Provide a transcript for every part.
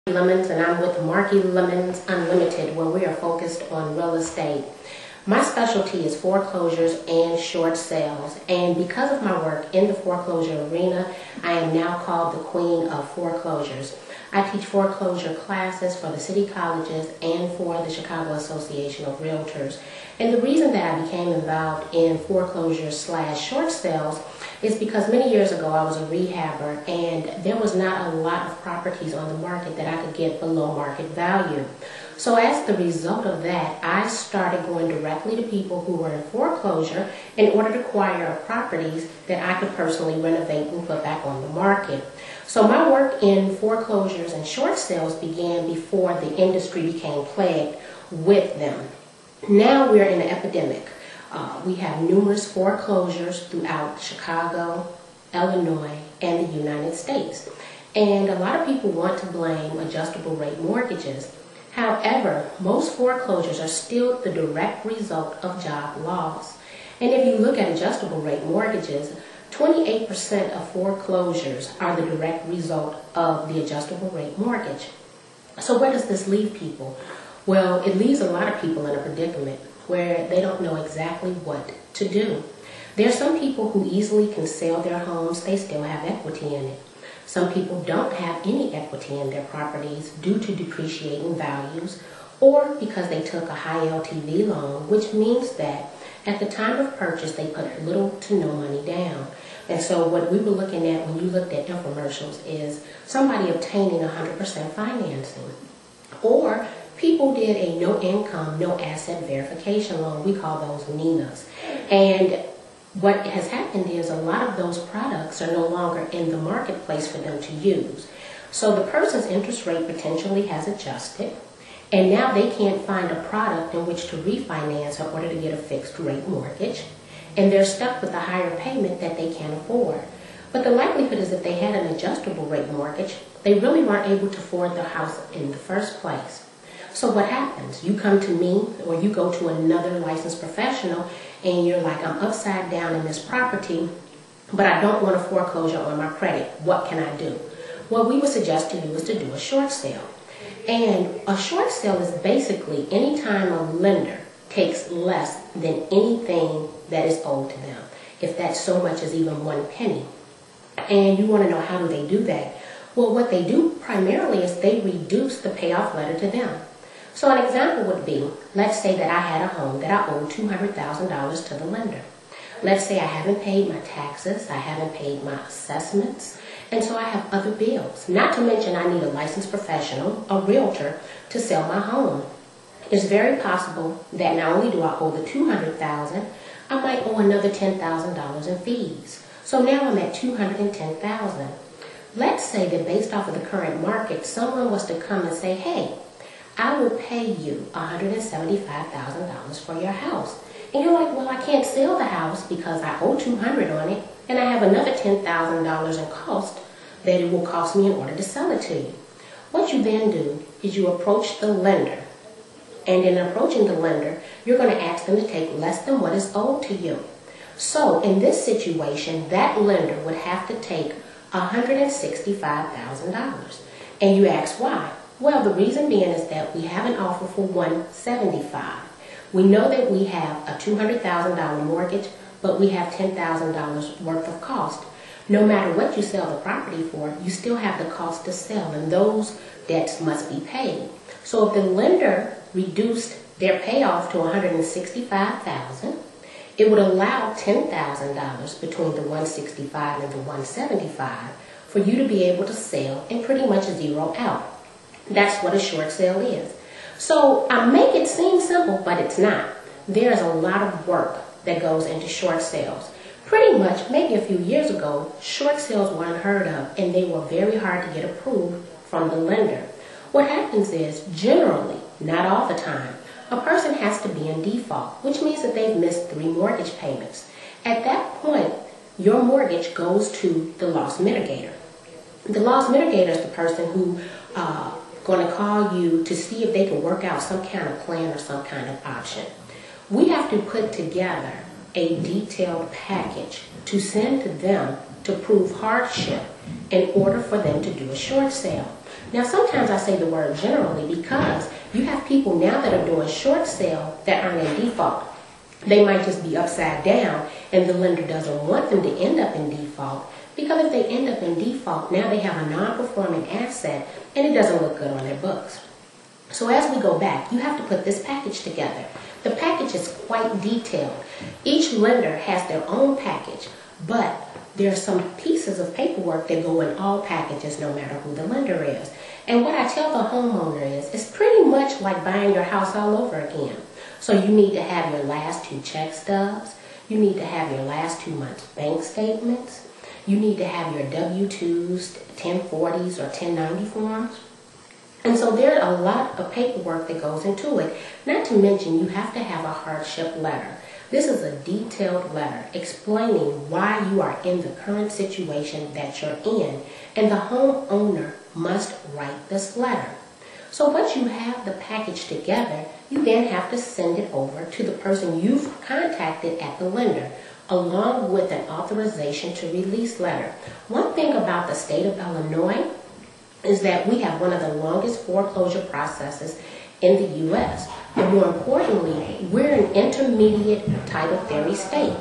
Lemons, and I'm with Marki Lemons Unlimited, where we are focused on real estate. My specialty is foreclosures and short sales, and because of my work in the foreclosure arena, I am now called the Queen of Foreclosures. I teach foreclosure classes for the city colleges and for the Chicago Association of Realtors. And the reason that I became involved in foreclosures/short sales is because many years ago I was a rehabber and there was not a lot of properties on the market that I could get below market value. So as the result of that, I started going directly to people who were in foreclosure in order to acquire properties that I could personally renovate and put back on the market. So my work in foreclosures and short sales began before the industry became plagued with them. Now we're in an epidemic. We have numerous foreclosures throughout Chicago, Illinois, and the United States. And a lot of people want to blame adjustable rate mortgages. However, most foreclosures are still the direct result of job loss. And if you look at adjustable rate mortgages, 28% of foreclosures are the direct result of the adjustable rate mortgage. So where does this leave people? Well, it leaves a lot of people in a predicament where they don't know exactly what to do. There are some people who easily can sell their homes, they still have equity in it. Some people don't have any equity in their properties due to depreciating values or because they took a high LTV loan, which means that at the time of purchase they put little to no money down. And so what we were looking at when you looked at infomercials is somebody obtaining 100% financing. Or people did a no income, no asset verification loan. We call those NINAs. And what has happened is a lot of those products are no longer in the marketplace for them to use. So the person's interest rate potentially has adjusted, and now they can't find a product in which to refinance in order to get a fixed rate mortgage, and they're stuck with a higher payment that they can't afford. But the likelihood is if they had an adjustable rate mortgage, they really weren't able to afford the house in the first place. So what happens? You come to me or you go to another licensed professional and you're like, I'm upside down in this property, but I don't want a foreclosure on my credit. What can I do? What we would suggest to you is to do a short sale. And a short sale is basically any time a lender takes less than anything that is owed to them, if that so much as even 1 penny. And you want to know how do they do that? Well, what they do primarily is they reduce the payoff letter to them. So an example would be, let's say that I had a home that I owed $200,000 to the lender. Let's say I haven't paid my taxes, I haven't paid my assessments, and so I have other bills. Not to mention I need a licensed professional, a realtor, to sell my home. It's very possible that not only do I owe the $200,000, I might owe another $10,000 in fees. So now I'm at $210,000. Let's say that based off of the current market, someone was to come and say, hey, I will pay you $175,000 for your house. And you're like, well, I can't sell the house because I owe $200,000 on it, and I have another $10,000 in cost that it will cost me in order to sell it to you. What you then do is you approach the lender. And in approaching the lender, you're going to ask them to take less than what is owed to you. So in this situation, that lender would have to take $165,000. And you ask why? Well, the reason being is that we have an offer for $175,000. We know that we have a $200,000 mortgage, but we have $10,000 worth of cost. No matter what you sell the property for, you still have the cost to sell, and those debts must be paid. So if the lender reduced their payoff to $165,000, it would allow $10,000 between the $165,000 and the $175,000 for you to be able to sell and pretty much zero out. That's what a short sale is. So I make it seem simple, but it's not. There's a lot of work that goes into short sales. Pretty much, maybe a few years ago, short sales were unheard of and they were very hard to get approved from the lender. What happens is, generally, not all the time, a person has to be in default, which means that they've missed 3 mortgage payments. At that point, your mortgage goes to the loss mitigator. The loss mitigator is the person who going to call you to see if they can work out some kind of plan or some kind of option. We have to put together a detailed package to send to them to prove hardship in order for them to do a short sale. Now, sometimes I say the word generally because you have people now that are doing short sale that aren't in default. They might just be upside down, and the lender doesn't want them to end up in default, because if they end up in default, now they have a non-performing asset and it doesn't look good on their books. So as we go back, you have to put this package together. The package is quite detailed. Each lender has their own package, but there are some pieces of paperwork that go in all packages no matter who the lender is. And what I tell the homeowner is, it's pretty much like buying your house all over again. So you need to have your last 2 check stubs. You need to have your last 2 months' bank statements. You need to have your W-2s, 1040s, or 1090 forms. And so there's a lot of paperwork that goes into it. Not to mention, you have to have a hardship letter. This is a detailed letter explaining why you are in the current situation that you're in, and the homeowner must write this letter. So once you have the package together, you then have to send it over to the person you've contacted at the lender, along with an authorization to release letter. One thing about the state of Illinois is that we have one of the longest foreclosure processes in the U.S. But more importantly, we're an intermediate title theory state.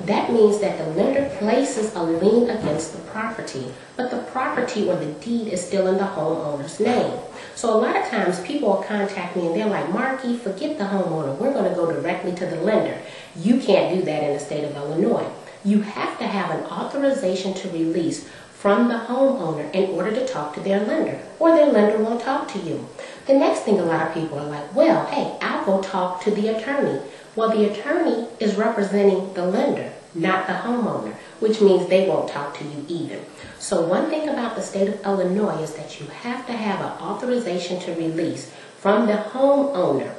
That means that the lender places a lien against the property, but the property or the deed is still in the homeowner's name. So a lot of times people will contact me and they're like, Marki, forget the homeowner. We're going to go directly to the lender. You can't do that in the state of Illinois. You have to have an authorization to release from the homeowner in order to talk to their lender, or their lender won't talk to you. The next thing, a lot of people are like, well, hey, I'll go talk to the attorney. Well, the attorney is representing the lender, not the homeowner, which means they won't talk to you either. So one thing about the state of Illinois is that you have to have an authorization to release from the homeowner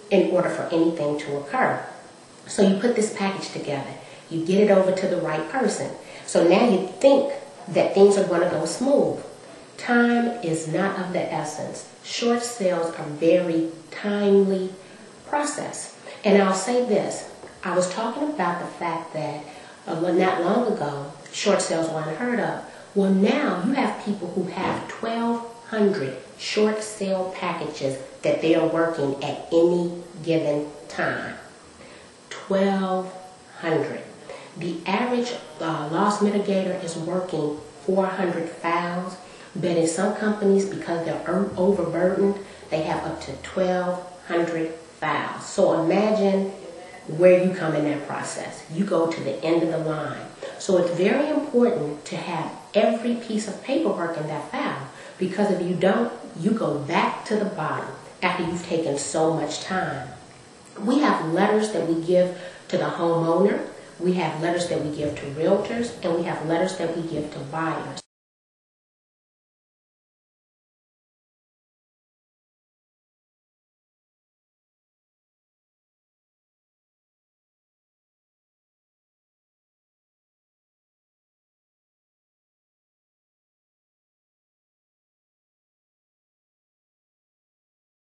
in order for anything to occur. So you put this package together. You get it over to the right person. So now you think that things are going to go smooth. Time is not of the essence. Short sales are very timely process. And I'll say this. I was talking about the fact that not long ago, short sales were unheard of. Well, now you have people who have 1,200 short sale packages that they are working at any given time. 1,200. The average loss mitigator is working 400 files, but in some companies, because they're overburdened, they have up to 1,200 files. So imagine where you come in that process. You go to the end of the line. So it's very important to have every piece of paperwork in that file, because if you don't, you go back to the bottom after you've taken so much time. We have letters that we give to the homeowner, we have letters that we give to realtors, and we have letters that we give to buyers.